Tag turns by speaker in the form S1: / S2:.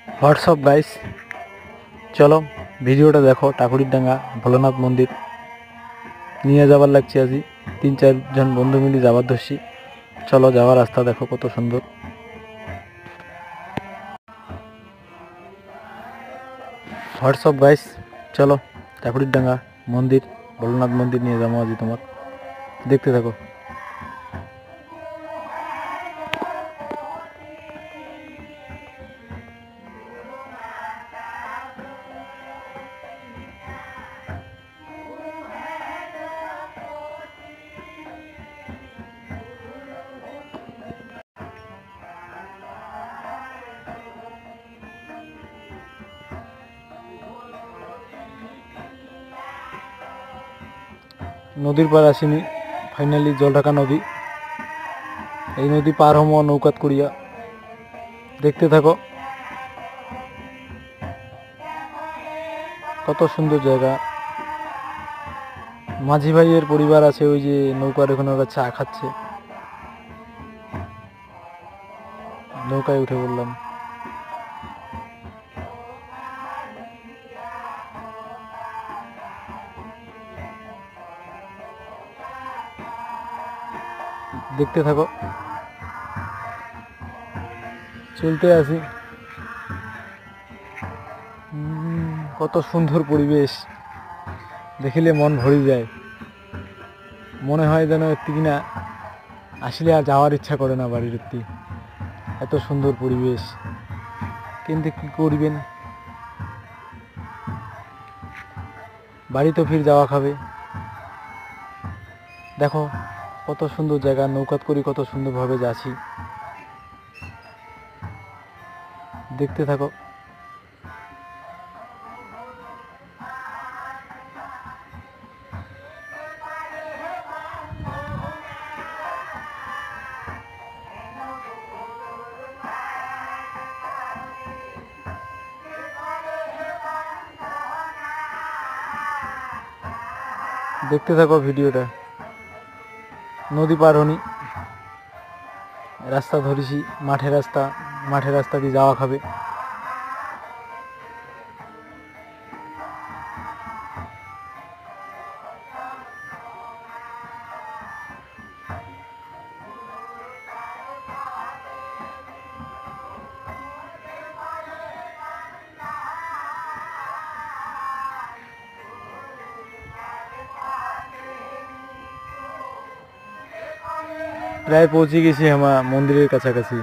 S1: WhatsApp guys, চলো ভিডিওটা দেখো। ঠাকুরডাঙ্গা ভোলানাথ মন্দির নিয়ে যাবার লাগছে আজি 3-4 জন বন্ধু মিলে যাবার ধরছি। চলো যাওয়ার রাস্তা দেখো কত সুন্দর। হোয়াটসঅ্যাপ গাইস, চলো ঠাকুরডাঙ্গা মন্দির ভোলানাথ মন্দির নিয়ে যাবো আজি তোমার, দেখতে থাকো। নদীর পার আসিনি, ফাইনালি জলঢাকা নদী। এই নদী পার হমো নৌকাত করিয়া, দেখতে থাকো। কত সুন্দর জায়গা। মাঝি ভাইয়ের পরিবার আছে, ওই যে নৌকার ওখানে ওরা চা খাচ্ছে। নৌকায় উঠে বললাম। দেখতে থাকো, চলতে আসি। কত সুন্দর পরিবেশ, দেখিলে মন ভরে যায়। মনে হয় যেন একটি কিনা আসলে আর যাওয়ার ইচ্ছা করে না বাড়ির একটি, এত সুন্দর পরিবেশ। কিন্তু কি করবেন, বাড়ি তো ফির যাওয়া খাবে। দেখো কত সুন্দর জায়গা, নৌকাত করি কত সুন্দরভাবে যাচ্ছি, দেখতে থাকো। দেখতে থাকো ভিডিওটা। নদী পার হনি, রাস্তা ধরেছি, মাঠের রাস্তা দিয়ে যাওয়া খাবে। প্রায় পৌঁছে গেছি আমার মন্দিরের কাছাকাছি।